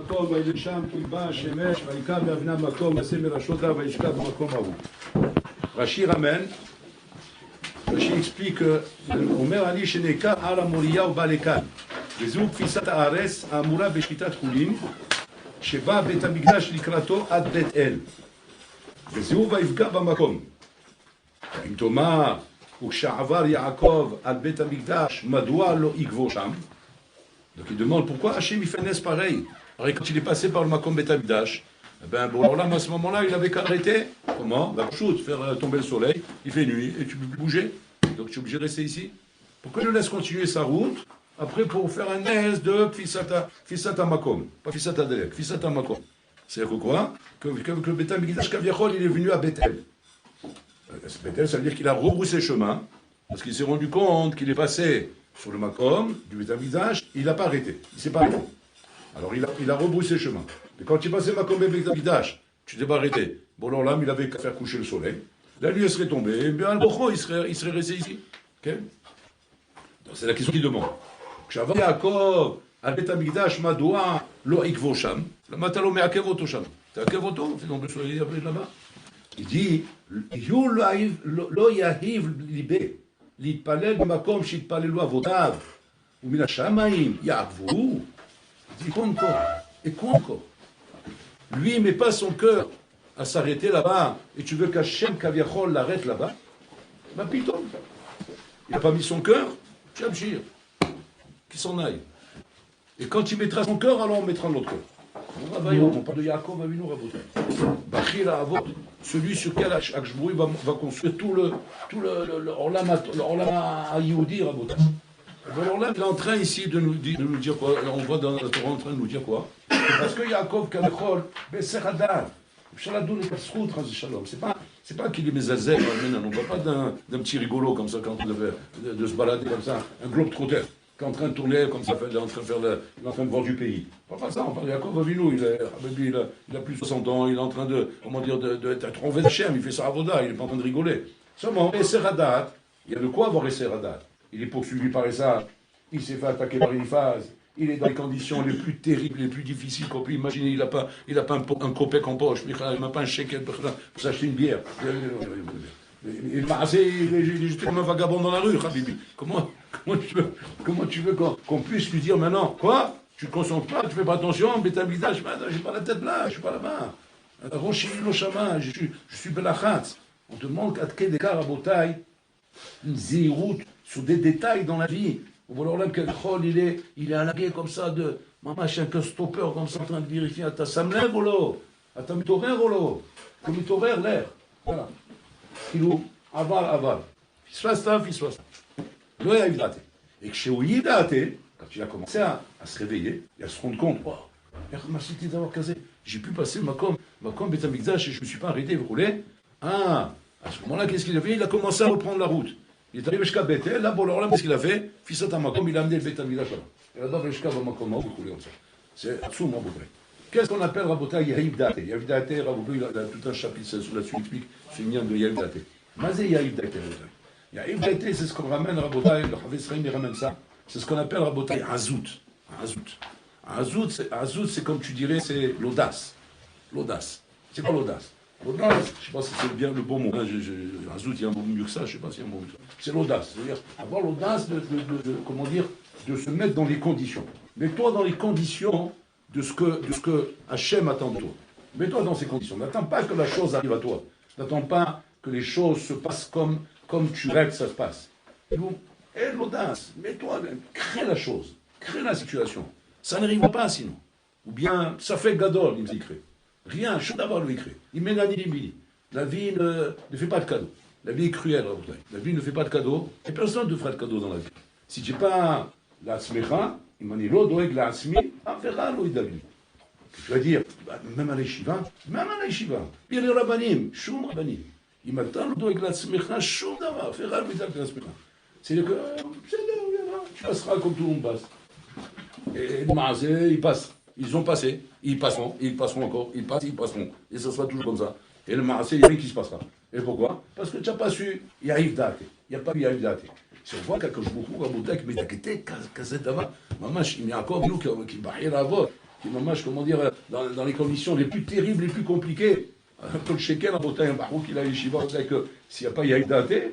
מקום, וישם כי בא השמש, ויקם מאבני מקום, ושמר השודה, וישכב במקום ההוא. רש"י ramène, רש"י explique, אומר אני שנעקר על המוריה ובא לכאן, וזהו תפיסת הארץ האמורה בשחיטת חולין, שבא בית המקדש לקראתו עד בית אל, וזהו ויפגע במקום. אם תאמר, וכשעבר יעקב על בית המקדש, מדוע לא יגבור שם? Donc il demande pourquoi Hachem il fait un pareil. Alors quand il est passé par le Makom Bet Hamikdash, ben bon, alors là, à ce moment-là, il avait qu'à arrêter. Comment? Ben, shoot, faire tomber le soleil, il fait nuit et tu peux plus bouger. Donc tu es obligé de rester ici. Pourquoi il nous laisse continuer sa route? Après pour faire un aise de Fissata Makom, pas Fissata Delek, Fissata Makom. C'est-à-dire quoi? Que le Bet Hamikdash Kaviachol, il est venu à Bethel. Bethel, ça veut dire qu'il a rebroussé chemin, parce qu'il s'est rendu compte qu'il est passé sur le Makom du Bet Hamikdash, il n'a pas arrêté, il ne s'est pas arrêté. Alors il a rebroussé chemin. Mais quand il passait Makom et Bet Hamikdash, tu t'es pas arrêté. Bon, alors là, il avait qu'à faire coucher le soleil. La nuit, elle serait tombée, et bien Al-Bokho, il serait resté ici. Okay? Donc c'est la question qu'il demande. J'avais Yaakov, al Bet Hamikdash, Madoua, lo ikvo sham. La matalo me akevoto sham. T'as akevoto, on fait tomber le soleil là-bas. Il dit, Yu lo yahiv libé. להתפלל במקום שהתפללו אבותיו, ומן השמיים יעקבו. Il dit Konko. Lui, il met pas son cœur à s'arrêter là-bas, et tu veux qu'Hachem Kaviachol l'arrête là-bas? Ben, piton. Il n'a pas mis son cœur, Tchabshir, qu'il s'en aille. Et quand il mettra son cœur, alors on mettra l'autre cœur. On parle de Yaakov Avinu Rabotai. Bachir Avot, celui sur lequel Akshboui va construire tout le Orlam Ayoudi Rabotai. Alors là, il est en train ici de nous dire quoi? On voit dans la Torah en train de nous dire quoi? Parce que Yaakov Kavechol, Besseradav, Shaladou n'est pas Srout, Shalom. C'est pas qu'il est mésazel, on ne parle pas d'un petit rigolo comme ça, quand de se balader comme ça, un globe trotteur. Qui est en train de tourner comme ça, il est en train de voir du pays. On parle pas ça, on parle de Yaakov Avinu, il a plus de 60 ans, il est en train d'être en Vechem, il fait sa avoda, il n'est pas en train de rigoler. Seulement, Eseradat, il y a de quoi avoir Eseradat. Il est poursuivi par Esa, il s'est fait attaquer par Eliphaz, il est dans les conditions les plus terribles, les plus difficiles qu'on peut imaginer, il n'a pas un copec en poche, il n'a pas un shekel pour s'acheter une bière. Il est juste comme un vagabond dans la rue, Habibi. Comment tu veux qu'on puisse lui dire maintenant, quoi? Tu ne te concentres pas, tu ne fais pas attention, Bet Hamikdash, j'ai pas la tête là, je ne suis pas là-bas. Je suis Belachatz. On te demande à quel écart à Botaï, une zéroute sur des détails dans la vie. On voit là quel chol, il est alargué comme ça de maman, j'ai un stopper comme ça en train de vérifier à ta samlev ou l'eau, à ta mitorer ou l'eau, que mitorer l'air. Voilà. כאילו, אבל, פספסת. לא היה ידעתי. וכשהוא ידעתי, quand il a commencé à se réveiller, et à se rendre compte, wow, איך עשיתי דבר כזה? J'ai pu passer מקום בית המקדש, et je ne me suis pas arrêté, vous voulez? Ah, à ce moment-là, qu'est-ce qu'il a fait? Il a commencé à reprendre la route. Il est arrivé jusqu'à Bethel, là, bon, alors là, qu'est-ce qu'il a fait? Fissat Makom, il a amené le Beit Hamikdash là. Et là-bas, jusqu'à Makom, vous voulez comme ça. C'est absolument beau. Qu'est-ce qu'on appelle Rabotai Yahiv Date? Yahiv Date, il a tout un chapitre là-dessus, il explique ce lien de Yahiv Date. Mazé Yahiv Date, Rabotai. Yahiv Date, c'est ce qu'on ramène Rabotai, le Chavetz Chaim, il ramène ça. C'est ce qu'on appelle Rabotai Azout. Azout, c'est comme tu dirais, c'est l'audace. C'est quoi l'audace? L'audace, je ne sais pas si c'est bien le bon mot. Azout, il y a un mot mieux que ça, je ne sais pas s'il y a un mot mieux que ça. C'est l'audace, c'est-à-dire avoir l'audace de se mettre dans les conditions. Mets-toi dans les conditions de ce que Hachem attend de toi. Mets-toi dans ces conditions. N'attends pas que la chose arrive à toi. N'attends pas que les choses se passent comme tu rêves que ça se passe. Aie l'audace, mets-toi, crée la chose, crée la situation. Ça n'arrivera pas sinon. Ou bien, ça fait gadol, il crée. Rien, je d'abord lui crée. Il met la nidimini. La vie ne fait pas de cadeaux. La vie est cruelle, la vie ne fait pas de cadeaux. Et personne ne fera de cadeaux dans la vie. Si tu n'es pas la smecha, il m'a dit, l'eau doit être la asmi, afera l'eau idali. Tu vas dire, même à l'Eshiva, il y a les rabbanim, choum rabbanim. Il m'a dit, l'eau doit être la smecha, choum d'ava, afera l'eau idali la smecha. C'est-à-dire que, tu passeras comme tout le monde passe. Et le maasé, il passe. Ils ont passé, ils passeront encore, ils passeront. Et ça sera toujours comme ça. Et le maasé, il n'y a rien qui se passera. Et pourquoi? Parce que tu n'as pas su, il y a Yivdate. Il n'y a pas eu Yivdate. Si on voit quelque chose beaucoup, Rabotai, mais t'inquiète, Kazet Dava, Mamash, il y a encore nous qui bahir à vote. qui est comment dire, dans les conditions les plus terribles, les plus compliquées. Comme Shekel, en Bretagne, un barouk, il a yeshiva, que s'il n'y a pas Yaïd Daté,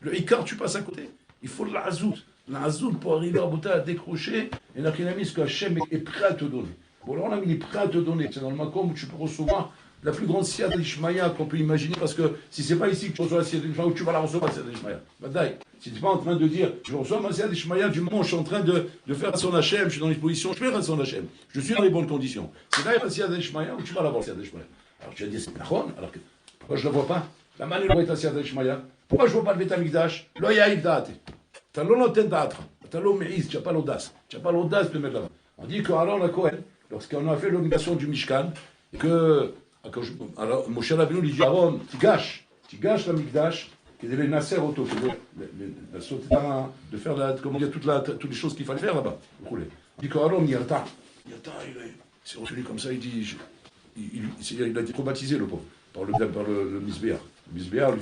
le Icar, tu passes à côté. Il faut de la Hazout. La Hazout pour arriver à Bretagne à décrocher, et là, qu'il a mis ce que Hachem est prêt à te donner. Bon, alors là, il est prêt à te donner. C'est dans le Makom où tu peux recevoir la plus grande siyata d'Ishmaïa qu'on peut imaginer, parce que si c'est pas ici que tu reçois la siyata d'Ishmaïa, où tu vas la recevoir, la siyata d'Ishmaïa. Badaï, si tu n'es pas en train de dire, je reçois ma siyata d'Ishmaïa du moment où je suis en train de faire son Hachem, je suis dans les positions, je fais son Hachem, je suis dans les bonnes conditions. C'est là la siyata d'Ishmaïa où tu vas l'avoir, la siyata d'Ishmaïa. Alors tu vas dire, c'est Nahon, alors que, pourquoi je ne la vois pas? La manière dont est la siyata d'Ishmaïa. Pourquoi je ne vois pas le Betamikdash? Lo yaïd date. Tu as l'onoten d'atre, tu as l'oméis, tu n'as pas l'audace. Tu n'as pas l'audace de mettre là-bas. On dit qu'Aaron la Kohen, lorsqu'on a fait l'obligation du Mishkan, et que, alors Moshe Rabbeinu lui dit, Aaron, tu gâches la Mikdash, qui est les Nasser auto, de faire comment dire, toutes les choses qu'il fallait faire là-bas. Il dit qu'Aaron, Yarta, il s'est retenu comme ça, il dit, il a été traumatisé, le pauvre, par le Misbéar. Le Misbéar,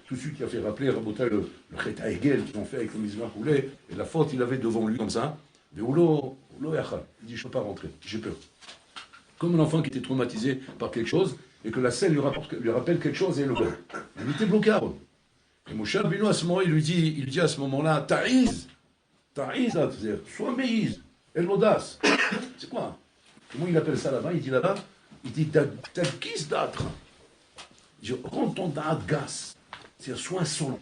tout de suite, il a fait rappeler à Rabotai le Chet Hegel qu'ils ont fait avec le Misbéar roulé, et la faute, il avait devant lui comme ça. Mais Oulo Yachal, il dit, je ne peux pas rentrer, j'ai peur. Comme un enfant qui était traumatisé par quelque chose, et que la scène lui rappelle quelque chose, et le bloque. Il était bloqué à Aaron. Et Moshe Rabbeinu, à ce moment, il lui dit à ce moment-là, Ta'iz, c'est-à-dire, sois méise, et l'audace. C'est quoi? Comment il appelle ça là-bas? Il dit, ta guise d'âtre. Il dit, rends ton da'at gas. C'est-à-dire, sois insolent.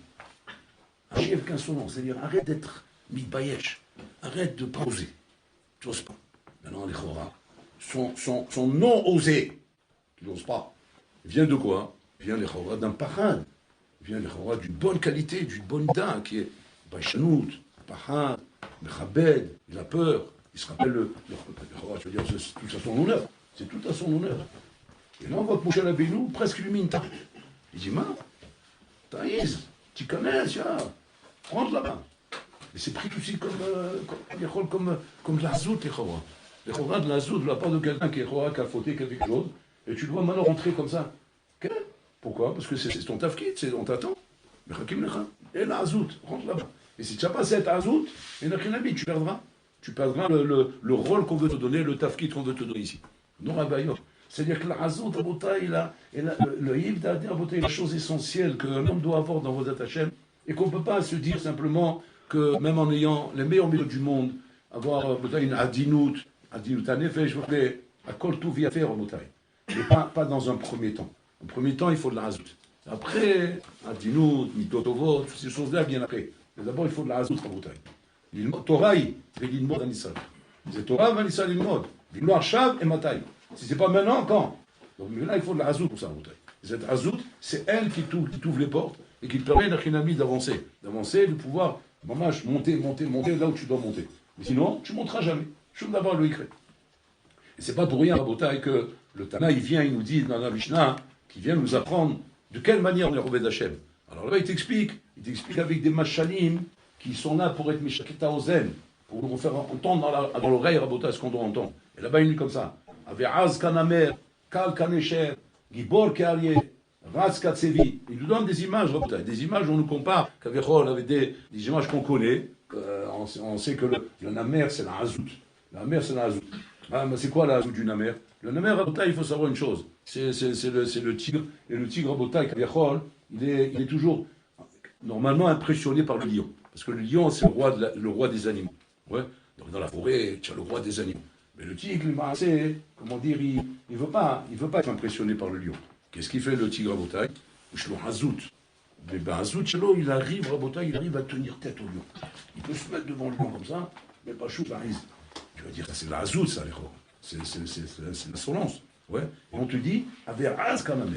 Agis avec insolence. C'est-à-dire, arrête d'être mitbayesh. Arrête de pas oser. Tu n'oses pas. Maintenant, les Chora, son non-osé, tu n'oses pas. Il vient de quoi? Il vient les Chora d'un parade. Il vient les Chora d'une bonne qualité, d'une bonne ida, qui est Baïchanout, parade, Mechabed, il a peur. Il se rappelle le Chora, je veux dire, c'est tout à son honneur. C'est tout à son honneur. Et là, on voit que Moshe Rabbeinu presque illumine ta. Il dit, Taïs, tu connais, tiens, rentre là-bas. Mais c'est pris aussi comme de la zout, les Chora. Les Chora de la zout, de la part de quelqu'un qui est Chora, qui a fauté quelque chose, et tu dois maintenant rentrer comme ça. Pourquoi? Parce que c'est ton tafkid, on t'attend. Mais Hakim Lecha, et la zout, rentre là-bas. Et si tu n'as pas cette azout, et tu perdras. Tu perdras le rôle qu'on veut te donner, le tafkid qu'on veut te donner ici. Non, Rabayon. C'est-à-dire que la azout, le Yves d'Adir, la chose essentielle qu'un homme doit avoir dans vos Hashem, et qu'on ne peut pas se dire simplement que même en ayant les meilleurs milieux du monde, avoir une adinout anefesh, à kol tout via faire au mais pas dans un premier temps. En premier temps, il faut de la azout. Après, adinout, mitotovot, toutes ces choses-là viennent après. Mais d'abord, il faut de la azout à Botaï. Torah, et l'ilmod anisal. C'est Torah, anisal, l'ilmod. L'ilmod shav et mataï. Si ce n'est pas maintenant, quand? Donc là, il faut de la azout pour ça, Botaï. Cette azout, c'est elle qui t'ouvre les portes et qui te permet, d'Achinami, d'avancer. D'avancer, de pouvoir, monter là où tu dois monter. Mais sinon, tu ne monteras jamais. Je veux d'abord le écrit. Et c'est pas pour rien, Botaï, que le Tana, il nous dit dans la Mishnah, qui vient nous apprendre de quelle manière on est Robé d'Hachem. Alors là, il t'explique avec des machalim qui sont là pour être Meshaketa Ozen, pour nous faire entendre dans l'oreille, Rabotai, ce qu'on doit entendre. Et là-bas, il dit comme ça. Ave'az kanamer, kal kanesher, gibor ke'aryeh, raz katsevi. Il nous donne des images, Rabotai, des images où on nous compare, qu'Avechol avait des images qu'on connaît. On sait que le namer, c'est la hazout. La mer, c'est la hazout. Ah, mais c'est quoi la hazout du namer? Le namer, Rabotai, il faut savoir une chose. C'est le tigre. Et le tigre, Rabotai, qu'Avechol, il est toujours normalement impressionné par le lion. Parce que le lion, c'est le roi des animaux. Ouais. Donc dans la forêt, tu as le roi des animaux. Mais le tigre, comment dire, il ne veut pas être impressionné par le lion. Qu'est-ce qu'il fait le tigre Rabotai? Je le hazout. Mais ben hazout, il arrive à tenir tête au lion. Il peut se mettre devant le lion comme ça, mais pas chou, Paris. Tu vas dire, c'est la hazout, ça, les rois. C'est l'insolence. Ouais. Et on te dit, avec az quand même.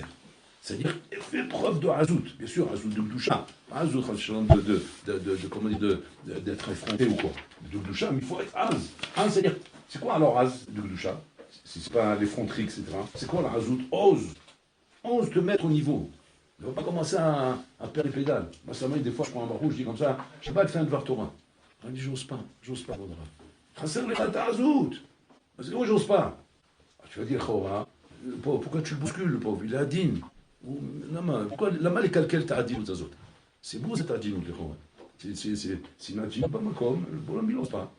C'est-à-dire, fais preuve de hazout. Bien sûr, hazout de gdoucha. Hazout, comment dire, d'être effronté ou quoi. De gdoucha, mais il faut être haz. Haz, c'est-à-dire, c'est quoi alors haz de gdoucha? Si c'est pas l'effronterie, etc. C'est quoi la hazout? Ose te mettre au niveau. Ne va pas commencer à perdre les pédales. Moi, ça m'aide, des fois, je prends un barou, je dis comme ça, je sais pas, faire un devoir Torah. Je dis, j'ose pas, Vaudra. Chasser les chata hazout. C'est moi, j'ose pas. Tu vas dire, Chora, pourquoi tu le bouscules, le pauvre? Il est adine. Pourquoi la mal est calquelle ta adinout azot? C'est beau cette adinout, les Chora. C'est une adinout pas comme, le bonhomme il n'ose pas.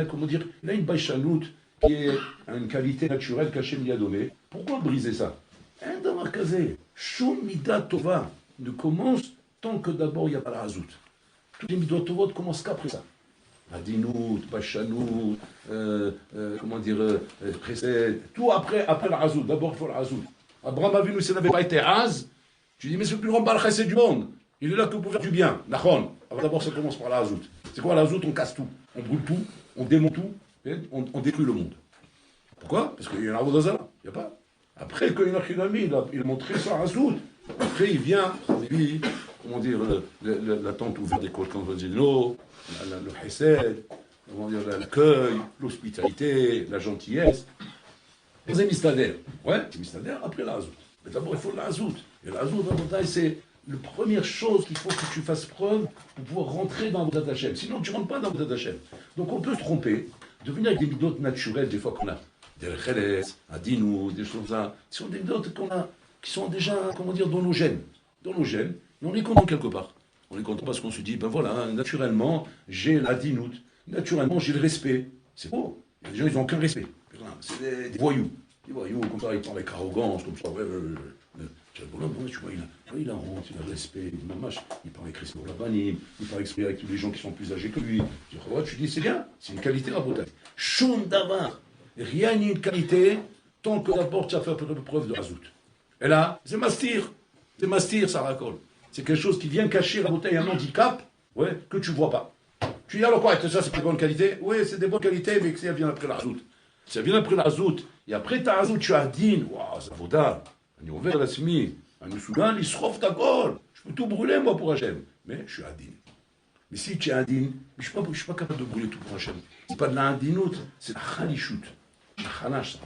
Comment dire, il a une baïchanout qui est une qualité naturelle qu'Hachem lui a donnée. Pourquoi briser ça? Un davar kazé, shum mida tova, ne commence tant que d'abord il n'y a pas la razout. Toutes les midot tovot commencent qu'après ça. Adinout, baïchanout, comment dire, précède, tout après la razout. D'abord il faut la razout. Abraham Avinu, s'il n'avait pas été raz, tu dis, mais c'est le plus grand baal chesed du monde. Il est là que pour faire du bien. Nachon. Alors d'abord, ça commence par la razout. C'est quoi la razout? On casse tout. On brûle tout. On démonte tout. Et on détruit le monde. Pourquoi? Parce qu'il y a un arbre d'Azala. Il n'y a pas. Après, quand il a montré sa razout. Après, il vient, et puis, comment dire, la tente ouverte des Kolkanvazino, le chesed, comment dire, l'accueil, l'hospitalité, la gentillesse. C'est mystadère. Ouais, c'est mystadère après la razout. Mais d'abord, il faut la razout. Et la razout, c'est la première chose qu'il faut que tu fasses preuve pour pouvoir rentrer dans Avodat Hashem. Sinon, tu ne rentres pas dans Avodat Hashem. Donc, on peut se tromper, devenir avec des midotes naturelles, des fois qu'on a des recheles, adinou, des choses comme ça. Ce sont des midotes qu'on a, qui sont déjà, comment dire, dans nos gènes. Dans nos gènes. Et on les compte quelque part. On les compte parce qu'on se dit, ben voilà, naturellement, j'ai l'adinout. Naturellement, j'ai le respect. C'est beau. Il y a des gens, ils n'ont aucun respect. C'est des voyous. Des voyous, comme ça, ils parlent avec arrogance, comme ça. Tu vois, il a honte, il a respect, il parle avec respect pour la banime, il parle avec tous les gens qui sont plus âgés que lui. Tu dis, c'est bien, c'est une qualité à bout. Choum d'avar, rien n'est une qualité tant que d'abord tu as fait preuve de razout. Et là, c'est mastir, ça racole. C'est quelque chose qui vient cacher la bouteille, un handicap, ouais, que tu ne vois pas. Tu dis alors quoi, ça c'est des bonnes qualités? Oui, c'est des bonnes qualités, mais ça vient après la razout. Ça vient après la razout. Et après ta razout, tu as din, waouh, ça vaut dalle. On est ouvert la semi, on est soudain, il se roffe ta gueule. Je peux tout brûler, moi, pour Hachem. Mais je suis adin. Mais si tu es adin, je ne suis pas capable de brûler tout pour Hachem. Ce n'est pas de la adinout, c'est de la khalichout. J'ai khanash, ça.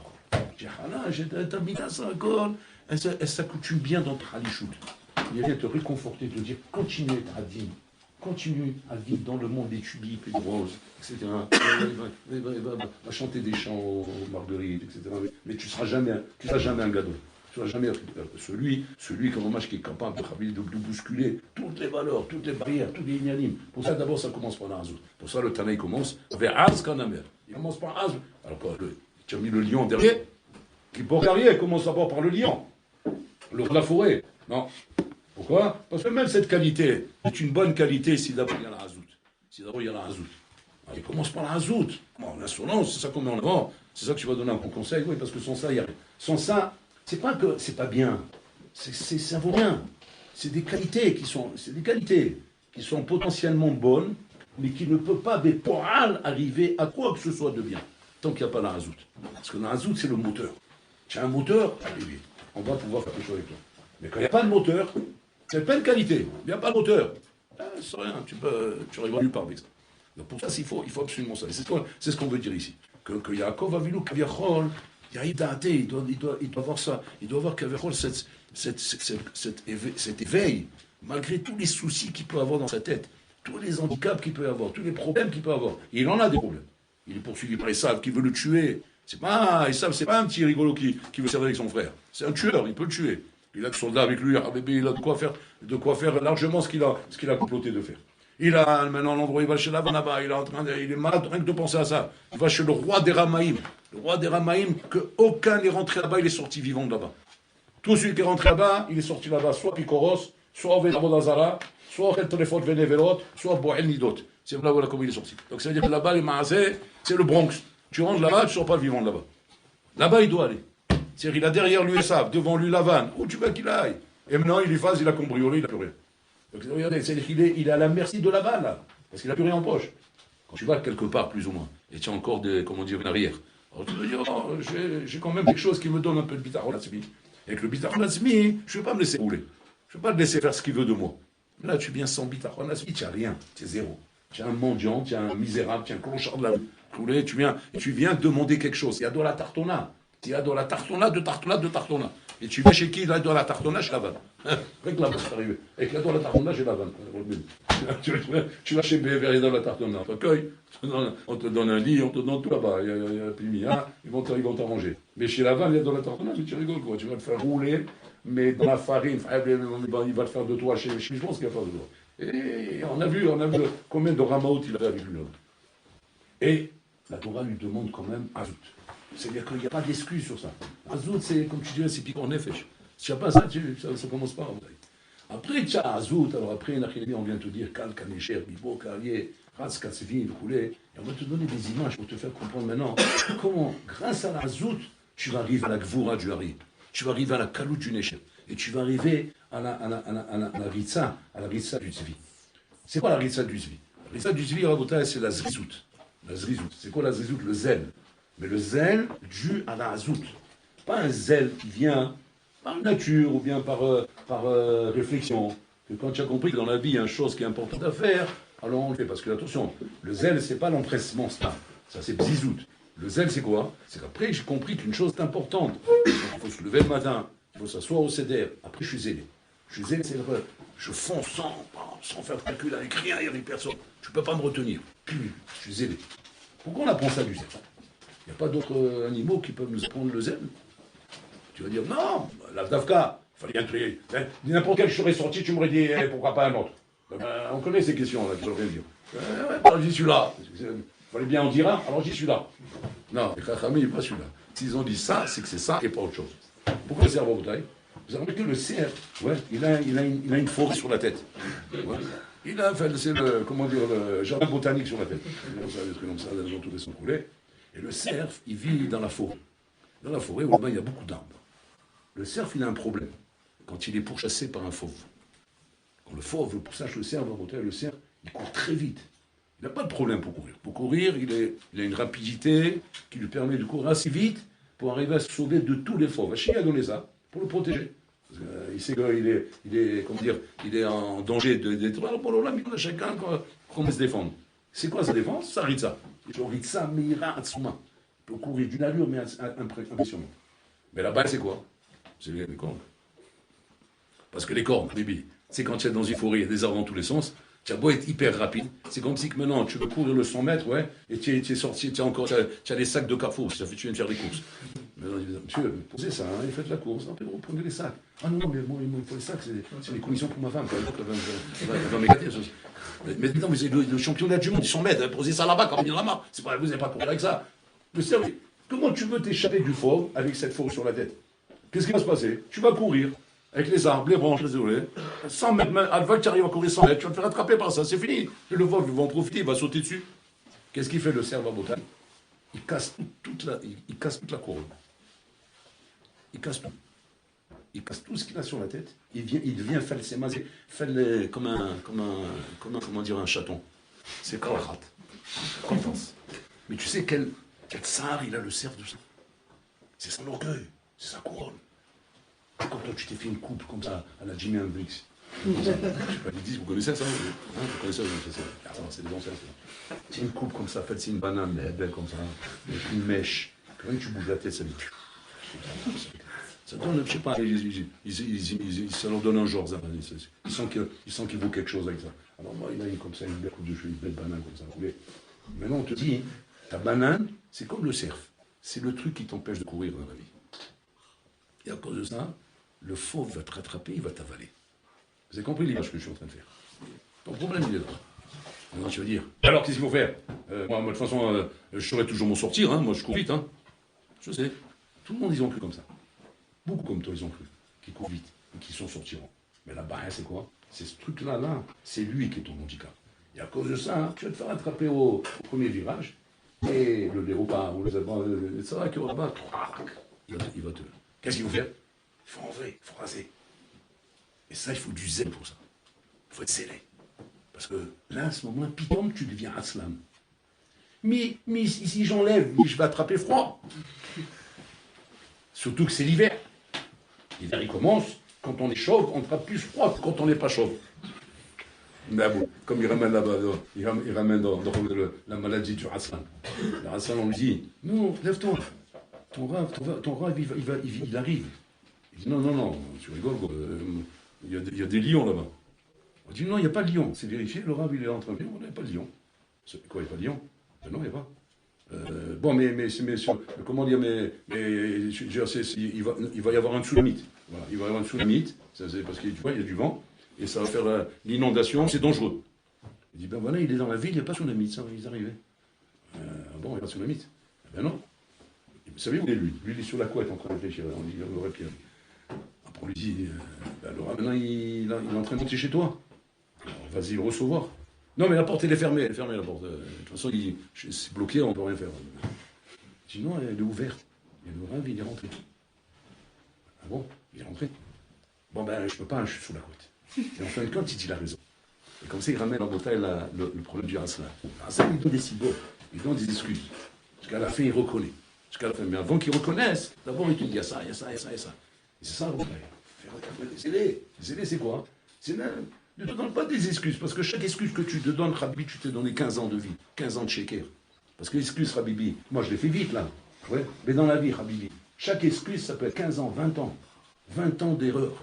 J'ai khanash, t'as mis ça, ça, elle s'accoutume bien dans ta khalichout. Il vient te réconforter, te dire, continue à être adin. Continue à vivre dans le monde des tulipes et des roses, etc. Va chanter des chants aux marguerites, etc. Mais tu ne seras jamais un gado. Tu ne seras jamais celui comme hommage qui est capable de bousculer toutes les valeurs, toutes les barrières, tous les ignanim. Pour ça, d'abord, ça commence par la razout. Pour ça, le Tanaï commence vers Az Kanamer. Il commence par Az. Alors, tu as mis le lion derrière. Qui porte derrière, il commence d'abord par le lion. Le roi de la forêt. Non. Pourquoi? Parce que même cette qualité est une bonne qualité si d'abord il y a la razout. Si d'abord il y a la razout. Il commence par la razout. Bon, l'insolence, c'est ça qu'on met en avant. C'est ça que tu vas donner un bon conseil. Oui, parce que sans ça, il y a rien. Sans ça, c'est pas que c'est pas bien. Ça vaut rien. C'est des qualités qui sont potentiellement bonnes, mais qui ne peuvent pas, pour arriver à quoi que ce soit de bien, tant qu'il n'y a pas la razout. Parce que la razout, c'est le moteur. Tu as un moteur, allez, on va pouvoir faire quelque chose avec toi. Mais quand il n'y a pas de moteur, c'est pas une qualité. Il n'y a pas de moteur. C'est rien, tu arriveras nulle part avec ça. Donc pour ça, il faut absolument ça. C'est ce qu'on veut dire ici. Que Yaakov Avinu, Kaviachol, il doit avoir ça. Il doit avoir Kaviachol cet éveil, malgré tous les soucis qu'il peut avoir dans sa tête, tous les handicaps qu'il peut avoir, tous les problèmes qu'il peut avoir. Et il en a des problèmes. Il est poursuivi par Esav qui veut le tuer. Esav, c'est pas un petit rigolo qui veut servir avec son frère. C'est un tueur, il peut le tuer. Il a des soldats avec lui, il a de quoi faire largement ce qu'il a comploté de faire. Il a maintenant l'endroit, il va chez Lavan là-bas, il est malade rien que de penser à ça. Il va chez le roi des Ramaïm. Le roi des Ramaïm, qu'aucun n'est rentré là-bas, il est sorti vivant de là-bas. Tout celui qui est rentré là-bas, il est sorti là-bas, soit Picoros, soit Vedabodazara, soit Khel Telefot Venevelot, soit Boel Nidot. C'est voilà comment il est sorti. Donc ça veut dire que là-bas, les Maazé, c'est le Bronx. Tu rentres là-bas, tu ne sors pas vivant de là-bas. Là-bas, il doit aller. C'est-à-dire, il a derrière lui Esav, devant lui Lavan. Où tu veux qu'il aille? Et maintenant, il a cambriolé, il n'a plus rien. Donc, regardez, c'est-à-dire qu'il est à la merci de Lavan, là. Parce qu'il n'a plus rien en poche. Quand tu vas quelque part, plus ou moins, et tu as encore une arrière. Alors tu te dis, oh, j'ai quand même quelque chose qui me donne un peu de bitachon atzmi. Et avec le bitachon atzmi, je ne vais pas me laisser rouler. Je ne vais pas le laisser faire ce qu'il veut de moi. Là, tu viens sans bitachon atzmi, tu n'as rien. Tu es zéro. Tu es un mendiant, tu es un misérable, tu es un clochard de la rue. Tu viens demander quelque chose. Il y a de la tartona. Il y a de la tartona, de tartona. Et tu vas chez qui? Il a de la tartona, chez Lavan. Avec la c'est arrivé. Avec la de la tartona, chez Lavan. Tu vas chez BFR, il y a de la tartona. On te donne un lit, on te donne tout là-bas. Il y a plus ils vont t'arranger. Mais chez Lavan, il y a de la tartona, mais tu rigoles quoi. Tu vas te faire rouler, mais dans la farine. Il va te faire de toi chez je pense qu'il va faire de toi. Et on a vu combien de ramaout il avait avec lui là. Et la Torah lui demande quand même Azout. C'est-à-dire qu'il n'y a pas d'excuse sur ça. Azout, c'est, comme tu dirais, c'est piquant en effet. Si tu n'as pas ça, ça commence pas. Après, tu as Azout, alors après, on vient te dire Kal, Kanesher, Bibo, Karié, Raz, Katsevin, le Koulé. Et on va te donner des images pour te faire comprendre maintenant comment, grâce à la Azout, tu vas arriver à la Gvoura du Hari, tu vas arriver à la Kalout du Nesher, et tu vas arriver à la Ritza, du Tzvi. C'est quoi la Ritza du Tzvi? La Ritza du Tzvi, c'est la Zrizout. La Zrizout. C'est quoi la Zrizout? Le zèle. Mais le zèle dû à la Azout. Pas un zèle qui vient par nature ou bien par réflexion. Que quand tu as compris que dans la vie, il y a une chose qui est importante à faire, alors on le fait. Parce que, attention, le zèle, c'est pas l'empressement, ça c'est bzizout. Le zèle, c'est quoi? C'est qu'après, j'ai compris qu'une chose est importante. Donc, il faut se lever le matin, il faut s'asseoir au CDR. Après, je suis zélé. Je suis zélé, c'est vrai. Je fonce sans faire de calcul avec rien, avec personne. Tu ne peux pas me retenir. Je suis zélé. Pourquoi on apprend ça du zèle? Il n'y a pas d'autres animaux qui peuvent nous apprendre le zèle. Tu vas dire, non, l'Avdavka, il fallait un truc. N'importe quel je serais sorti, tu m'aurais dit, pourquoi pas un autre? On connaît ces questions-là, je veux dire. Alors j'y suis là. Il fallait bien en dire un, alors j'y suis là. Non, les Chachamim, il n'est pas celui-là. S'ils ont dit ça, c'est que c'est ça et pas autre chose. Pourquoi le cerf à bouteille? Vous avez remarqué que le cerf, il a une forêt sur la tête. Ouais. Il a, c'est le jardin botanique sur la tête. Comme ça, dans tous les sons coulés. Et le cerf, il vit dans la forêt. Dans la forêt où là-bas, il y a beaucoup d'arbres. Le cerf, il a un problème. Quand il est pourchassé par un fauve. Quand le fauve pourchasse le cerf, il court très vite. Il n'a pas de problème pour courir. Pour courir, il a une rapidité qui lui permet de courir assez vite pour arriver à se sauver de tous les fauves. Hachem a donné ça pour le protéger. Il sait qu'il est en danger d'être. Alors pour l'Olam, il connaît chacun comment se défendre. C'est quoi sa défense? Ça ritza. Ritza meira atsuma. Il peut courir d'une allure, mais impressionnante. Mais la base, c'est quoi? C'est les cornes. Parce que les cornes, bébé, c'est quand tu es dans une forêt, il y a des arbres dans tous les sens. Tu as beau être hyper rapide, c'est comme si que maintenant tu veux courir le 100 mètres, et tu es sorti, tu as des sacs de Carrefour, ça fait tu viens de faire des courses. Mais monsieur, posez ça, faites la course, vous prenez les sacs. Ah non, mais moi, il me faut les sacs, c'est des commissions pour ma femme, elle va m'égater. Mais non, mais c'est le championnat du monde, ils sont mètres, posez ça là-bas, comme là-bas. C'est pas, vous n'avez pas courir avec ça. Mais sérieux, comment tu veux t'échapper du fauve avec cette forêt sur la tête? Qu'est-ce qui va se passer? Tu vas courir. Avec les arbres, les branches, désolé. 100 mètres, Alva, tu arrives à courir 100 mètres, tu vas te faire attraper par ça, c'est fini. Le vol, il va en profiter, il va sauter dessus. Qu'est-ce qu'il fait le cerf à botane? Il casse toute la couronne. Il casse tout ce qu'il a sur la tête. Il devient comme un chaton. C'est Kalrat. Confiance. Mais tu sais quel tsar il a le cerf de ça? C'est son orgueil, c'est sa couronne. Quand toi tu t'es fait une coupe comme ça à la Jimi Hendrix. Je sais pas, ils disent, vous connaissez ça? Vous connaissez ça? C'est des anciens. C'est une coupe comme ça, en fait, c'est une banane, belle comme ça, avec une mèche. Quand tu bouges la tête, ça dit. Ça donne, je sais pas, ça leur donne un genre, ça. Ils sentent qu'il vaut quelque chose avec ça. Alors moi, il a comme ça, une belle coupe de cheveux, une belle banane comme ça. Maintenant, on te dit, ta banane, c'est comme le cerf. C'est le truc qui t'empêche de courir dans la vie. Et à cause de ça, le fauve va te rattraper, il va t'avaler. Vous avez compris l'image que je suis en train de faire? Ton problème, il est là. Maintenant, tu vas dire, alors qu'est-ce qu'il faut faire? Moi, de toute façon, je saurais toujours m'en sortir, moi je cours vite. Je sais. Tout le monde, ils ont cru comme ça. Beaucoup comme toi, ils ont cru, qui courent vite, et qui sont sortis. Mais là-bas, c'est quoi? C'est ce truc-là, c'est lui qui est ton handicap. Et à cause de ça, tu vas te faire attraper au premier virage, et le léopard, ou le ça va qui va là-bas, il va te... Qu'est-ce qu'il faut faire? Il faut enlever, il faut raser. Et ça, il faut du zèle pour ça. Il faut être zélé. Parce que là, à ce moment-là, pitom, tu deviens aslam. Mais si j'enlève, je vais attraper froid. Surtout que c'est l'hiver. L'hiver, il commence. Quand on est chauve, on attrape plus froid que quand on n'est pas chauve. Mais bon, comme il ramène là-bas, il ramène dans la maladie du aslam. Le aslam, on lui dit, non, lève-toi. Ton rave, il arrive. Il dit, non, tu rigoles, il y a des lions là-bas. On dit, non, il n'y a pas de lion. C'est vérifié, le rave, il est en train de dire, il n'y a pas de lion. Quoi, il n'y a pas de lion? Non, il n'y a pas. Bon, mais comment dire, il va y avoir un tsunami. Voilà, il va y avoir un tsunami, c'est parce que tu vois, il y a du vent, et ça va faire l'inondation, c'est dangereux. Il dit, ben voilà, il est dans la ville, il n'y a pas de tsunami, ça va, ils arrivent. Ah bon, il va sur la mythe. Ben non. Vous savez où il est lui? Lui, il est sur la couette en train de réfléchir. On dit, on aurait pu. Après, on lui dit, ben alors maintenant, il est en train de monter chez toi. Alors, vas-y le recevoir. Non, mais la porte, elle est fermée la porte. De toute façon, c'est bloqué, on ne peut rien faire. Je dis, non, elle est ouverte. Il est ouvert, il est rentré. Ah bon? Il est rentré. Bon, ben, je peux pas, je suis sous la couette. Et en fin de compte, il dit la raison. Et comme ça, il ramène en bataille le problème du Hassan. Hassan, il donne des cibots, il donne des excuses. Jusqu'à la fin, il reconnaît. Jusqu'à la fin. Mais avant qu'il reconnaisse, d'abord, il te dit, il y a ça, il y a ça, il y a ça, il y a ça. Et c'est ça, c'est quoi? Ne te donne pas des excuses, parce que chaque excuse que tu te donnes, Habibi, tu t'es donné 15 ans de vie, 15 ans de sheker. Parce que l'excuse, Habibi, moi je l'ai fait vite là, ouais. Mais dans la vie, Habibi, chaque excuse, ça peut être 15 ans, 20 ans. 20 ans d'erreur.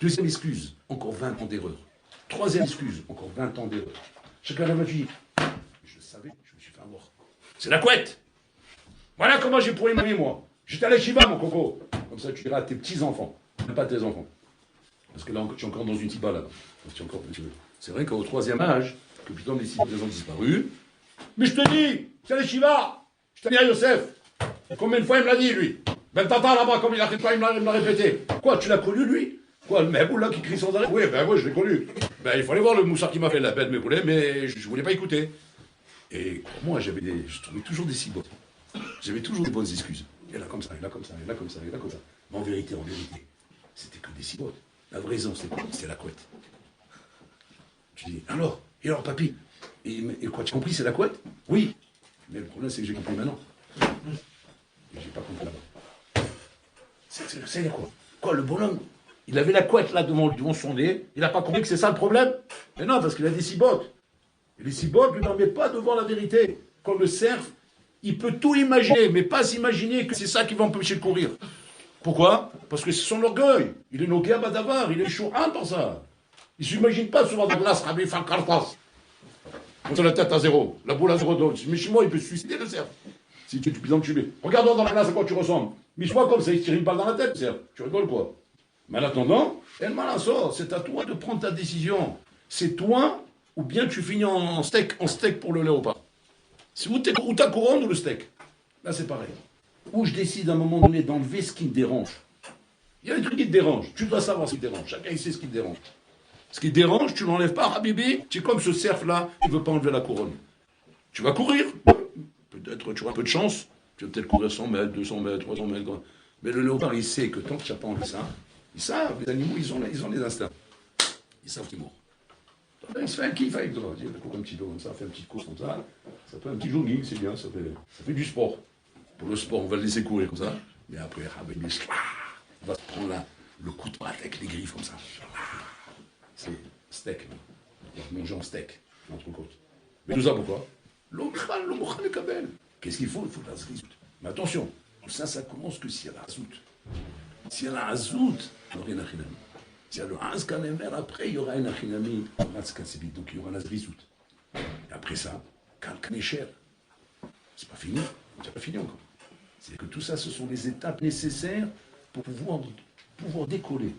Deuxième excuse, encore 20 ans d'erreur. Troisième excuse, encore 20 ans d'erreur. Chacun la vie. Je savais, je me suis fait avoir. C'est la couette. Voilà comment j'ai pourri ma vie, moi. J'étais à la Shiva, mon coco. Comme ça, tu diras à tes petits-enfants, même pas tes enfants. Parce que là, tu es encore dans une tiba, là. C'est vrai qu'au troisième âge, que putain, les cibles ont disparu. Mais je te dis, c'est la Shiva. Je te dis à Yosef. Combien de fois il me l'a dit, lui? Ben tata là-bas, comme il me l'a répété. Quoi, tu l'as connu, lui? Quoi, le Mehboul, là, qui crie sans arrêt? Oui, ben oui, je l'ai connu. Ben, il fallait voir le moussard qui m'a fait la bête, mais je voulais pas écouter. Et moi, je trouvais toujours des cibottes. J'avais toujours des bonnes excuses. Et là, comme ça, et là, comme ça, et là, comme ça, et là, comme ça. Mais en vérité, c'était que des cibottes. La vraie raison, c'est quoi? C'est la couette. Tu dis, alors, papy? Et quoi, tu as compris, c'est la couette? Oui. Mais le problème, c'est que j'ai compris maintenant. Et j'ai pas compris là-bas. C'est quoi? Quoi, le bonhomme, il avait la couette là devant son nez, il n'a pas compris que c'est ça le problème? Mais non, parce qu'il a des cibottes. Et les cibottes ne lui permettent pas de voir la vérité. Comme le cerf, il peut tout imaginer, mais pas s'imaginer que c'est ça qui va empêcher de courir. Pourquoi? Parce que c'est son orgueil. Il est nogué à Badavar, il est chaud dans ça. Il ne s'imagine pas sur la glace, Rabbi Fankartas. On a la tête à zéro, la boule à zéro d'eau. Mais chez moi, il peut se suicider le cerf. Si tu es plus enculé. Regarde-moi dans la glace à quoi tu ressembles. Mais moi comme ça, il se tire une balle dans la tête, le cerf. Tu rigoles quoi? Mais en attendant, El Malasor, c'est à toi de prendre ta décision. C'est toi, ou bien tu finis en steak pour le léopard. C'est ou ta couronne ou le steak. Là, c'est pareil. Ou je décide à un moment donné d'enlever ce qui me dérange. Il y a des trucs qui te dérangent. Tu dois savoir ce qui te dérange. Chacun il sait ce qui te dérange. Ce qui te dérange, tu ne l'enlèves pas, Habibi. Tu es comme ce cerf-là, il ne veut pas enlever la couronne. Tu vas courir. Peut-être tu auras un peu de chance. Tu vas peut-être courir 100 mètres, 200 mètres, 300 mètres. Mais le léopard, il sait que tant que tu n'as pas enlevé ça, ils savent, les animaux, ils ont les instincts. Ils savent qu'ils mourent. Il se fait un kiff avec toi. Il court un petit peu comme ça, fait une petite course comme ça. Ça fait un petit jogging, c'est bien, ça fait du sport. Pour le sport, on va le laisser courir comme ça. Mais après, on va se prendre là, le coup de patte avec les griffes comme ça. C'est steak. On va manger en steak, entre côtes. Mais tout ça pourquoi? L'omchal kabel. Qu'est-ce qu'il faut? Il faut de la zrizout. Mais attention, tout ça, ça commence que s'il y a la zout. S'il y a la zout, il y aura une achinami. S'il y a le hanskanemer, après, il y aura une achinami. Donc il y aura la zrizout. Et après ça, kalkanecher. C'est pas fini. C'est pas fini encore. C'est que tout ça, ce sont les étapes nécessaires pour pouvoir décoller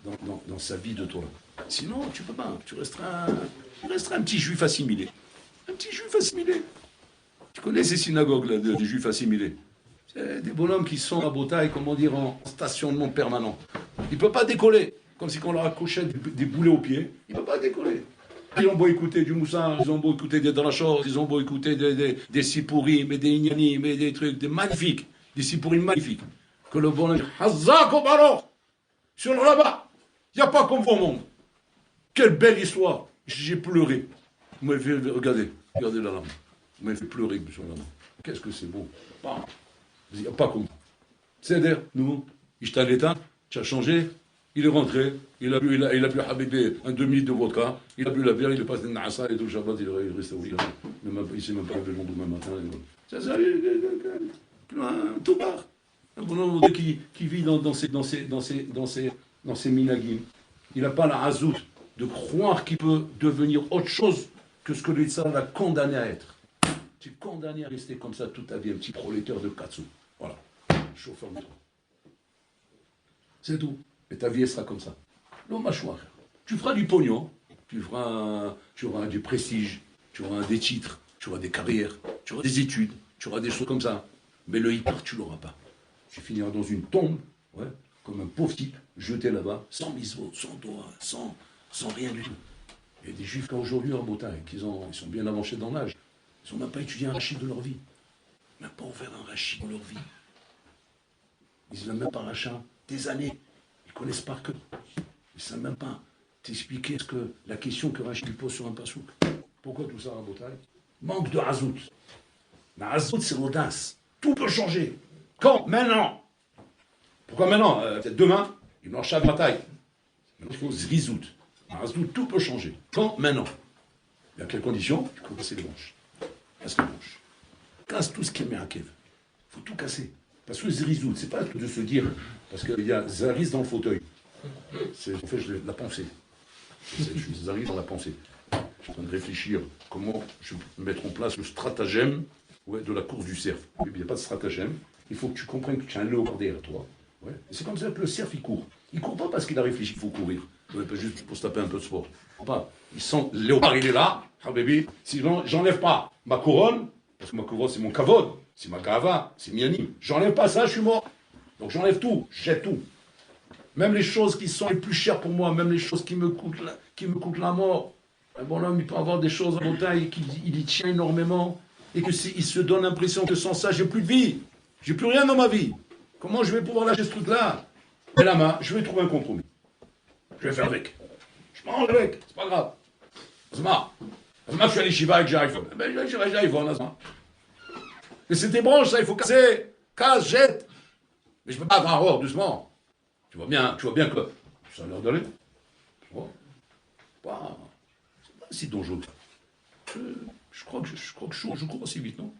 dans sa vie de toi. Sinon, tu peux pas. Tu resteras un petit juif assimilé. Un petit juif assimilé. Tu connais ces synagogues là, des juifs assimilés? C'est des bonhommes qui sont à Botaï, comment dire, en stationnement permanent. Ils ne peuvent pas décoller. Comme si on leur accrochait des boulets aux pieds. Ils ne peuvent pas décoller. Ils ont beau écouter du Moussard, ils ont beau écouter des drachos, ils ont beau écouter des sipourim, mais des ignanim, mais des trucs, des magnifiques, des sipourim magnifiques. Que le bonhomme dit, Hazak au ballon, sur le rabat, il n'y a pas comme vous au monde. Quelle belle histoire. J'ai pleuré. Vous m'avez fait, regardez la larme. Vous m'avez fait pleurer sur la larme. Qu'est-ce que c'est beau. Il n'y a pas comme vous. C'est-à-dire, nous, Ishtal l'état, tu as changé. Il est rentré, il a bu Habibé un demi de vodka, il a bu la bière, il est passé dans Nassa et tout le Shabbat, il est resté au lit. Il ne s'est même pas levé le lendemain matin. C'est ça, un toubard. Un bonhomme qui vit dans ses minagim. Il n'a pas la hazout de croire qu'il peut devenir autre chose que ce que lui ça l'a condamné à être. Tu es condamné à rester comme ça toute ta vie, un petit prolétaire de Katsu. Voilà, chauffeur métro. C'est tout. Et ta vie, elle sera comme ça. Le mâchoire. Tu feras du pognon, tu auras du prestige, tu auras des titres, tu auras des carrières, tu auras des études, tu auras des choses comme ça. Mais le hyper, tu l'auras pas. Tu finiras dans une tombe, ouais, comme un pauvre type, jeté là-bas, sans mitzvot, sans doigt, sans rien du tout. Il y a des juifs qu'aujourd'hui en Bretagne, ils sont bien avancés dans l'âge. Ils n'ont même pas étudié un rachid de leur vie. Même pas ouvert un rachid dans leur vie. Ils n'ont même pas rachat des années. Ils ne connaissent pas que. Ils ne savent même pas t'expliquer la question que Rachid lui pose sur un pasouk. Pourquoi tout ça en Bretagne? Manque de hazout. La hazout, c'est l'audace. Tout peut changer. Quand? Maintenant. Pourquoi maintenant? Peut-être demain, il nous chaque bataille. Maintenant, il faut zrizout. La hazout, tout peut changer. Quand? Maintenant. Et à quelles conditions? Il faut casser les manches. Casse les manches. Casse tout ce qui est méakev. Il faut tout casser. Parce que zrizout, c'est pas de se dire, parce qu'il y a zariz dans le fauteuil. C'est en fait la pensée. Je suis zariz dans la pensée. Je suis en train de réfléchir comment je peux mettre en place le stratagème, ouais, de la course du cerf. Il n'y a pas de stratagème. Il faut que tu comprennes que tu as un léopard derrière toi. Ouais. Et c'est comme ça que le cerf, il court. Il ne court pas parce qu'il a réfléchi qu'il faut courir. Ouais, pas juste pour se taper un peu de sport. Pas. Il sent, le léopard, il est là. Ah bébé, sinon, j'enlève pas ma couronne, parce que ma couronne, c'est mon kavod, c'est ma gava, c'est mianim. J'enlève pas ça, je suis mort. Donc j'enlève tout, je jette tout. Même les choses qui sont les plus chères pour moi, même les choses qui me coûtent la mort. Un bonhomme, il peut avoir des choses en Bretagne il y tient énormément et qu'il se donne l'impression que sans ça, j'ai plus de vie. J'ai plus rien dans ma vie. Comment je vais pouvoir lâcher ce truc-là? Et la main, je vais trouver un compromis. Je vais faire avec. Je mange avec, c'est pas grave. Azma, je suis allé Shiva avec iPhone. Ben, j'ai iPhone, Azma. Mais c'est des branches, ça, il faut casser. Casse, jette. Mais je peux pas avoir hors, doucement. Tu vois bien que ça a l'air d'aller. Tu vois? C'est pas si dangereux. Je crois que je cours assez vite, non?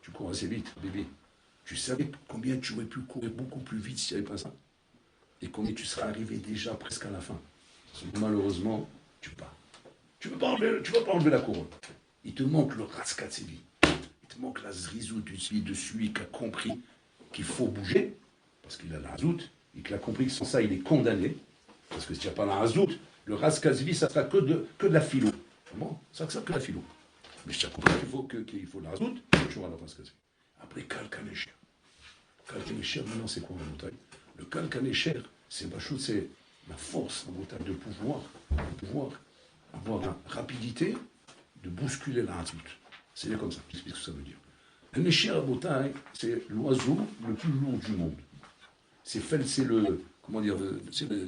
Tu cours assez vite, bébé. Tu savais combien tu aurais pu courir beaucoup plus vite s'il n'y avait pas ça? Et combien tu serais arrivé déjà presque à la fin? Malheureusement, tu peux pas. Tu ne vas pas enlever la couronne. Il te manque le raskat sévi. Il te manque la zrizou de celui qui a compris qu'il faut bouger, parce qu'il a la hazout, et qu'il a compris que sans ça, il est condamné. Parce que si tu n'as pas la hazout, le raskazvi, ça sera que de la philo. Bon, ça sera que de la philo. Mais je t'ai compris qu'il faut la hazout, tu vois la raskazvi. Après, kalkanesher. Kalkanesher, maintenant, c'est quoi en Bretagne? Le kalkanesher, c'est la force en Bretagne de pouvoir avoir la rapidité de bousculer la hazout. C'est comme ça, j'explique ce que ça veut dire. Un écher à Bretagne, c'est l'oiseau le plus lourd du monde. C'est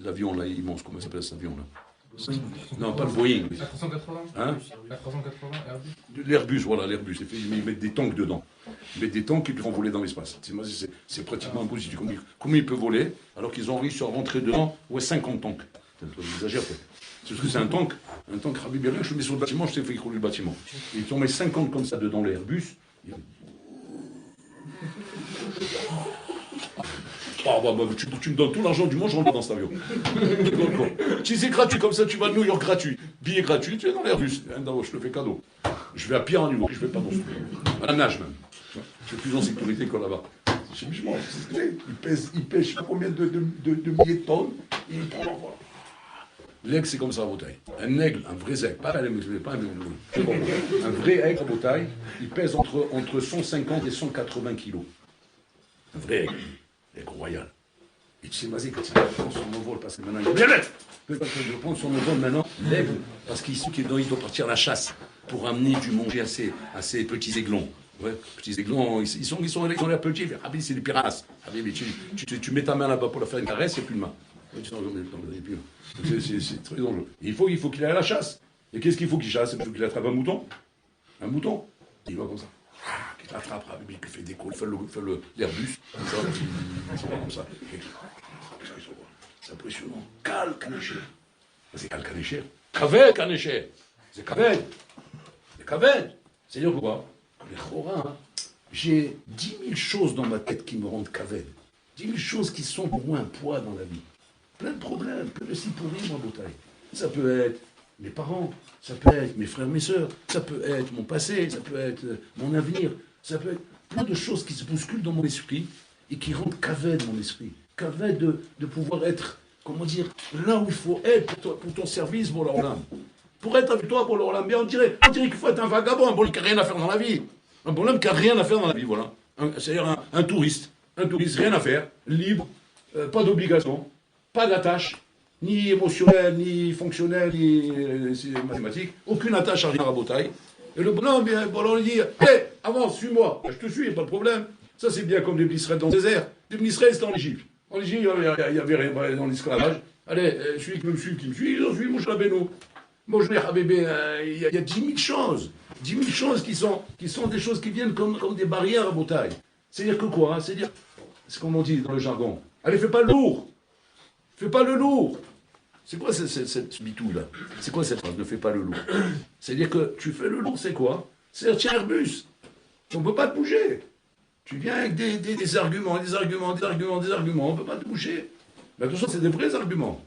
l'avion là, immense, comment s'appelle cet avion là? Non, pas le Boeing. La 380 hein? La 380 Airbus. L'Airbus, voilà, l'Airbus. Ils mettent des tanks dedans. Ils mettent des tanks qui le font voler dans l'espace. C'est pratiquement impossible. Comment il peut voler alors qu'ils ont réussi à rentrer dedans? Ouais, 50 tanks. J'exagère peut-être. C'est parce que c'est un tank. Un tank, Rabbi Bérin, je le mets sur le bâtiment, je t'ai fait écrouler le bâtiment. Et ils ont mis 50 comme ça dedans l'Airbus. Tu me donnes tout l'argent du monde, je rentre dans cet avion. Si c'est gratuit comme ça, tu vas à New York gratuit. Billet gratuit, tu es dans l'Airbus. Je le fais cadeau. Je vais à pied en niveau, je ne vais pas dans ce à la nage même. Je suis plus en sécurité que là-bas. Il pêche je sais pas combien de milliers de tonnes, et il prend l'envol. L'aigle, c'est comme ça à Bretagne. Un aigle, un vrai aigle, pas un vrai aigle à Bretagne, il pèse entre 150 et 180 kilos. Un vrai aigle. L'aigle royal. Et tu sais, vas-y, quand il prend son envol, parce que maintenant, il va prendre son envol maintenant, l'aigle, parce qu'il doit partir à la chasse pour amener du manger à ces petits aiglons. Ouais, petits aiglons, ils ont l'air petits, ah oui, c'est des pirates. Ah oui, mais tu mets ta main là-bas pour leur faire une caresse, il n'y a plus de main. C'est très dangereux. Il faut qu'il aille à la chasse. Et qu'est-ce qu'il faut qu'il chasse? Il faut qu'il attrape un mouton. Un mouton. Il va comme ça. Il l'attrape, il fait des coups, il fait l'Airbus. Comme ça. C'est impressionnant. Kalkanesher. C'est Kalkanesher. Kaved Kanesher. C'est Kaved. C'est Kaved. C'est-à-dire quoi? Les Chorins, j'ai 10 000 choses dans ma tête qui me rendent Kaved. 10 000 choses qui sont pour moi un poids dans la vie. Plein de problèmes, plein de cipourris, moi, Bretagne. Ça peut être mes parents, ça peut être mes frères, mes sœurs, ça peut être mon passé, ça peut être mon avenir, ça peut être plein de choses qui se bousculent dans mon esprit et qui rendent Kaved mon esprit. Kaved de pouvoir être, comment dire, là où il faut être pour ton service, mon âme. pour être avec toi pour le Olam. Mais on dirait qu'il faut être un vagabond, un bonhomme qui n'a rien à faire dans la vie. Un bonhomme qui n'a rien à faire dans la vie, voilà. C'est-à-dire un touriste. Un touriste, rien à faire, libre, pas d'obligation, pas d'attache, ni émotionnelle, ni fonctionnelle, ni mathématique, aucune attache à rien à Rabotaï. Et le bonhomme, on lui dit, hé, avance, suis-moi, je te suis, pas de problème. Ça, c'est bien comme les Bnisraël dans le désert. Les Bnisraël, c'était en Égypte. En Égypte, il n'y avait rien dans l'esclavage. Allez, celui qui me suit, j'en suis, Mouche Rabbeinu. Moi, je veux dire, bébé, il y a 10 000 choses. 10 000 choses qui sont des choses qui viennent comme des barrières à Rabotaï. C'est-à-dire que quoi? C'est-à-dire, c'est comme on dit dans le jargon. Allez, fais pas le lourd. Fais pas le lourd. C'est quoi ce bitou-là? C'est quoi cette phrase? Ne fais pas le lourd. C'est-à-dire que tu fais le lourd, c'est quoi? C'est tiens, Airbus. On ne peut pas te bouger. Tu viens avec des arguments, on ne peut pas te bouger. Mais attention, c'est des vrais arguments.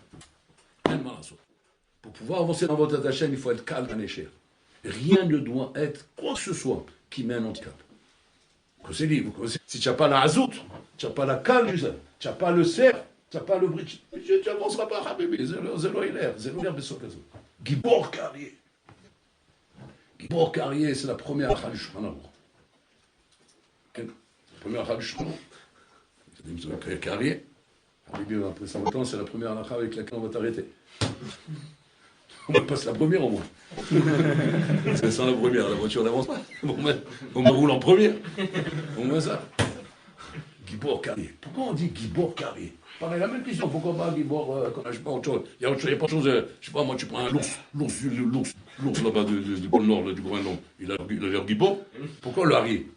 Pour pouvoir avancer dans votre Hashem, il faut être calme à l'échelle. Rien ne doit être quoi que ce soit qui met un handicap. C'est libre. Si tu n'as pas la azout, tu n'as pas la calme, tu n'as pas le cerf, tu n'as pas le bridge, tu n'avanceras pas, Habibi. Zélo hilaire, Gibor Carrier. Gibor Carrier, c'est la première halakha du Shulchan Aruch. La première halakha du Shulchan Aruch. Carrier. Habibi, après 100 ans, c'est la première halakha avec laquelle on va t'arrêter. On me passe la première au moins. C'est sans la première, la voiture n'avance pas. On me roule en première. Au moins ça. Gibor Carrier. Pourquoi on dit Gibor Carrier? Pareil, la même question. Pourquoi pas Gibor quand je sais pas autre chose? Il n'y a pas de chose. Je sais pas, moi tu prends un l'ours là-bas du pôle Nord, du Groenland. Il a l'air Gibor. Pourquoi le Harrier?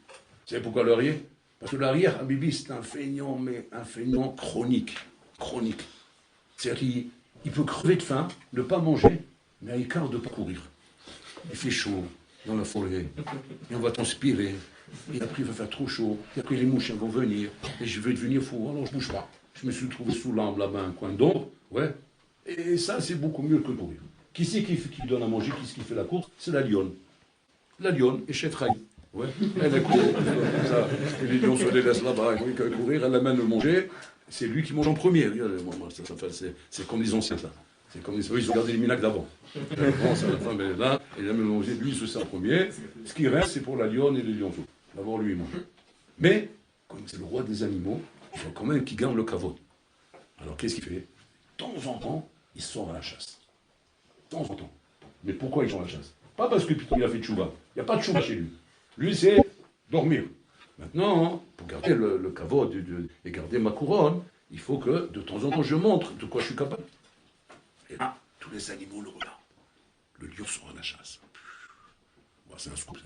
Tu sais pourquoi le Harrier? Parce que le Harrier, Habibi, c'est un feignant, mais un feignant chronique. Chronique. C'est-à-dire qu'il peut crever de faim, ne pas manger, mais à l'écart de ne pas courir. Il fait chaud dans la forêt, et on va transpirer, et après il va faire trop chaud, et après les mouches vont venir, et je vais devenir fou, alors je ne bouge pas. Je me suis trouvé sous l'arbre là-bas, un coin d'ombre, ouais, et ça c'est beaucoup mieux que courir. Qui c'est qui donne à manger, qui fait la course? C'est la lionne. La lionne et Chef Ray. Ouais. Elle court, ça, et les lions se les laissent là-bas, et quand ils courir, elle l'amène le manger, c'est lui qui mange en premier. C'est comme les anciens, ça. C'est comme ils ont gardé les minacles d'avant. La femme est là, et il a mélangé, lui il se sert en premier. Ce qui reste, c'est pour la lionne et les lionceaux. D'abord, lui, il mange. Mais, comme c'est le roi des animaux, il faut quand même qu'il garde le kavod. Alors, qu'est-ce qu'il fait? De temps en temps, il sort à la chasse. De temps en temps. Mais pourquoi il sort à la chasse? Pas parce que putain, il a fait tchouba. Il n'y a pas de tchouba chez lui. Lui, c'est dormir. Maintenant, pour garder le kavod et garder ma couronne, il faut que, de temps en temps, je montre de quoi je suis capable. Et là, tous les animaux le regardent. Le lion sort à la chasse. Bon, c'est un scoop, ça.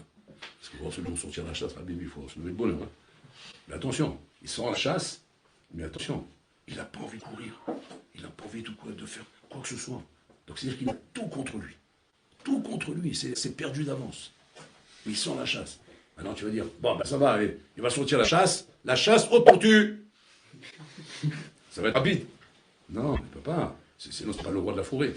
Parce que voir ce lion sortir à la chasse, il faut se lever de bonheur. Hein. Mais attention, il sort à la chasse, mais attention, il n'a pas envie de courir. Il n'a pas envie de faire quoi que ce soit. Donc c'est-à-dire qu'il a tout contre lui. Tout contre lui, c'est perdu d'avance. Mais il sort à la chasse. Maintenant, tu vas dire, bon, ben ça va, allez, il va sortir la chasse haute pour tu. Ça va être rapide. Non, il ne peut pas. Sinon, ce n'est pas le roi de la forêt.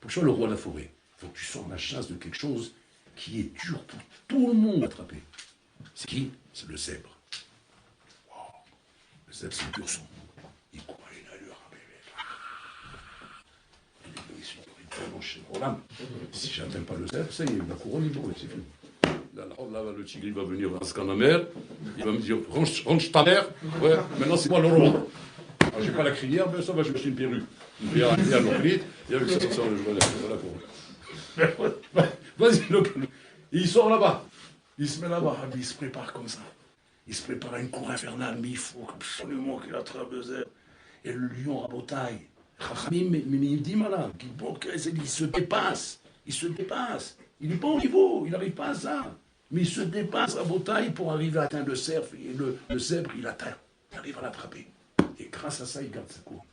Pour que tu sois le roi de la forêt, il faut que tu sors la chasse de quelque chose qui est dur pour tout le monde à attraper. C'est qui? C'est le zèbre. Wow. Le zèbre, c'est dur son. Il court à une allure. Si je n'atteins pas le zèbre, ça y est, la couronne est bourrée, c'est fini. Là, le tigre, il va venir dans ce canamère, il va me dire, range ta mère, ouais, maintenant c'est moi le roi. Alors, j'ai pas la crinière, mais ça va, je me suis une perruque. Une perruque à l'orclite, et avec ça, je voilà. Vas-y, il sort là-bas. Il se met là-bas, il se prépare comme ça. Il se prépare à une cour infernale, mais il faut absolument qu'il attrape le zèbre. Et le lion à Botaï, mais il dit malade, il se dépasse. Il se dépasse. Il n'est pas au niveau, il n'arrive pas à ça. Mais il se dépasse à Botaï pour arriver à atteindre le cerf. Et le zèbre, il atteint. Il arrive à l'attraper. Et grâce à ça, il garde sa cour.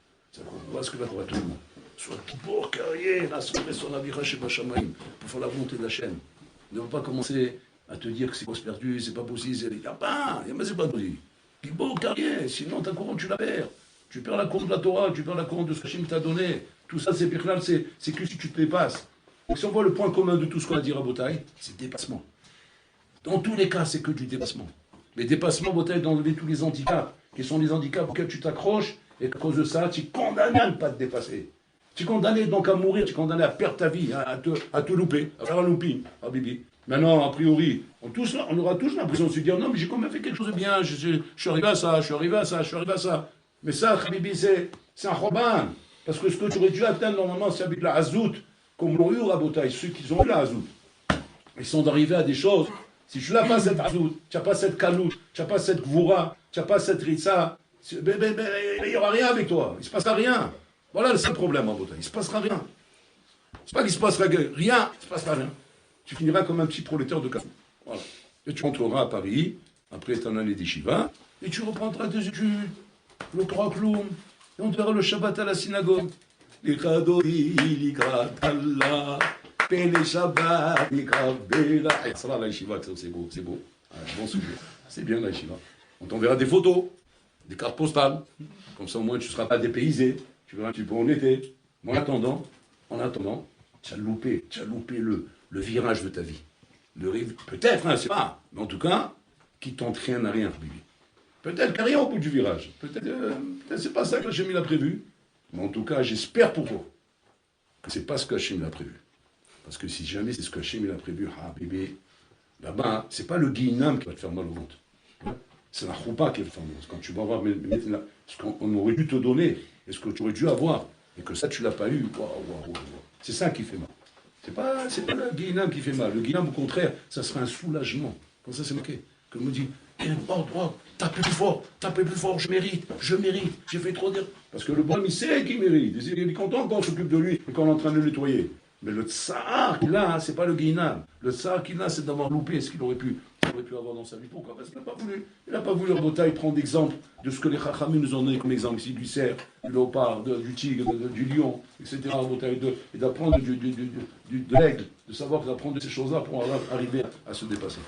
Voilà ce que va faire tout le monde. Soit Gibor Carrier, la son avira chez Bachamaïm, pour faire la volonté de la chaîne. Ne va pas commencer à te dire que c'est cause perdue, c'est pas possible. Il n'y a pas, mais c'est pas possible. Gibor Carrier, sinon ta couronne, tu la perds. Tu perds la couronne de la Torah, tu perds la couronne de ce que Hachem t'a donné. Tout ça, c'est Birklal, c'est que si tu te dépasses. Donc si on voit le point commun de tout ce qu'on a dit à Botaï, c'est dépassement. Dans tous les cas, c'est que du dépassement. Mais dépassement, Botaï, d'enlever tous les handicaps, qui sont les handicaps auxquels tu t'accroches, et à cause de ça, tu es condamné à ne pas te dépasser. Tu es condamné donc à mourir, tu es condamné à perdre ta vie, à te louper, à faire un looping, ah bibi. Maintenant, a priori, on aura tous l'impression de se dire, non, mais j'ai quand même fait quelque chose de bien, je suis arrivé à ça, je suis arrivé à ça, je suis arrivé à ça. Mais ça, bibi, c'est un robin. Parce que ce que tu aurais dû atteindre normalement, c'est avec la hazout, comme l'ont eu Rabotaï, ceux qui ont eu la hazout. Ils sont arrivés à des choses. Si tu n'as pas cette hazout, tu n'as pas cette kalout, tu n'as pas cette gvoura, tu n'as pas cette ritza, il n'y aura rien avec toi. Il ne se passera rien. Voilà le seul problème, Rabotaï. Il ne se passera rien. C'est pas qu'il se passera rien, il ne se passera rien. Tu finiras comme un petit prolétaire de café. Voilà. Et tu rentreras à Paris, après ton année d'Eshiva, et tu reprendras tes études, le trois clowns, et on te verra le Shabbat à la synagogue. Pele Shabbat, c'est là la Yeshiva, c'est beau, c'est beau. Bon souvenir. C'est bien la Yeshiva. On t'enverra des photos, des cartes postales. Comme ça au moins tu ne seras pas dépaysé. Tu verras un petit peu où on était. Mais en attendant, tu as loupé le virage de ta vie. Peut-être, hein, c'est pas. Mais en tout cas, qui tente rien à rien, Bibi. Peut-être qu'il n'y a rien au bout du virage. Peut-être c'est pas ça que Hachem a prévu. Mais en tout cas, j'espère pour toi que c'est pas ce que Hachem a prévu. Parce que si jamais c'est ce que Hachem a prévu, ah bébé, là-bas, c'est pas le guinam qui va te faire mal au ventre. C'est la choupa qui va te faire mal. Quand tu vas voir ce qu'on aurait dû te donner, et ce que tu aurais dû avoir, et que ça tu l'as pas eu, c'est ça qui fait mal. C'est pas le guinam qui fait mal. Le guinam, au contraire, ça sera un soulagement. Comme ça, c'est marqué. Comme on dit, tapez plus fort, je mérite, j'ai fait trop dire. Parce que le bonhomme, il sait qu'il mérite. Il est content quand on s'occupe de lui et qu'on est en train de le nettoyer. Mais le tsar qu'il a, c'est pas le guinam. Le tsar qu'il a, c'est d'avoir loupé ce qu'il aurait pu avoir dans sa vie. Pourquoi? Parce qu'il n'a pas voulu. Il n'a pas voulu, Rabotaï, prendre exemple de ce que les chachamim nous ont donné comme exemple ici, du cerf, du léopard, du tigre, du lion, etc. Rabotaï, et d'apprendre de l'aigle, de savoir d'apprendre de ces choses-là pour arriver à se dépasser.